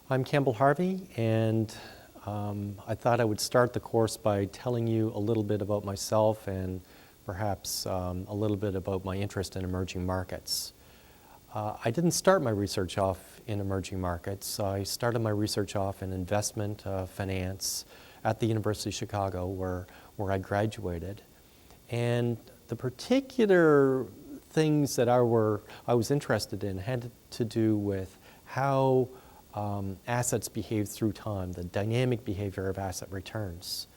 I'm Campbell Harvey, and I thought I would start the course by telling you a little bit about myself and perhaps a little bit about my interest in emerging markets. I didn't start my research off in emerging markets. I started my research off in investment finance at the University of Chicago, where I graduated. And the particular things that I was interested in had to do with how assets behave through time, the dynamic behavior of asset returns.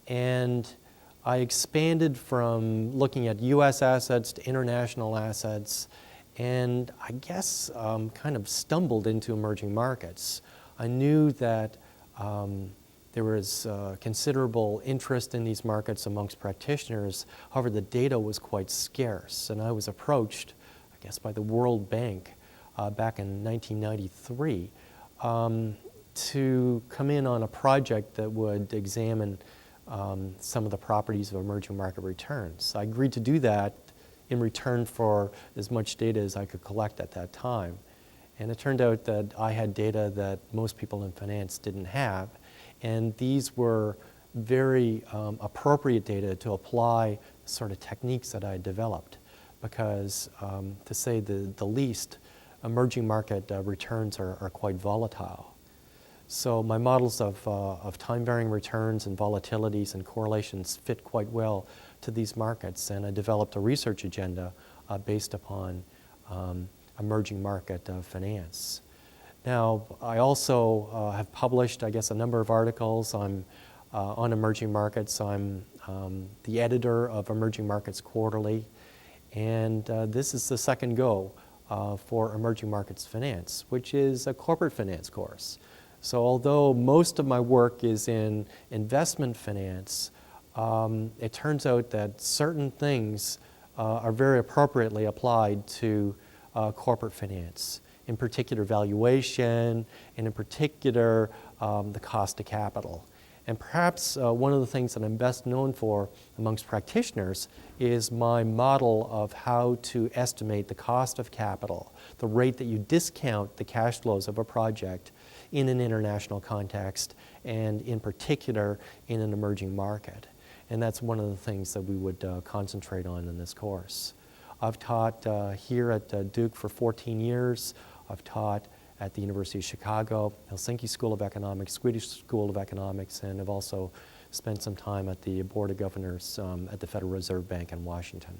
And I expanded from looking at US assets to international assets, and I guess kind of stumbled into emerging markets. I knew that there was considerable interest in these markets amongst practitioners. However, the data was quite scarce, and I was approached, I guess, by the World Bank back in 1993 to come in on a project that would examine some of the properties of emerging market returns. I agreed to do that in return for as much data as I could collect at that time. And it turned out that I had data that most people in finance didn't have. And these were very appropriate data to apply the sort of techniques that I had developed. Because, to say the least, emerging market returns are quite volatile. So my models of time-varying returns and volatilities and correlations fit quite well to these markets, and I developed a research agenda based upon emerging market finance. Now, I also have published, I guess, a number of articles on emerging markets. I'm the editor of Emerging Markets Quarterly, and this is the second go for Emerging Markets Finance, which is a corporate finance course. So although most of my work is in investment finance, it turns out that certain things are very appropriately applied to corporate finance, in particular valuation, and in particular the cost of capital. And perhaps one of the things that I'm best known for amongst practitioners is my model of how to estimate the cost of capital, the rate that you discount the cash flows of a project in an international context, and in particular in an emerging market. And that's one of the things that we would concentrate on in this course. I've taught here at Duke for 14 years. I've taught at the University of Chicago, Helsinki School of Economics, Swedish School of Economics, and I've also spent some time at the Board of Governors at the Federal Reserve Bank in Washington.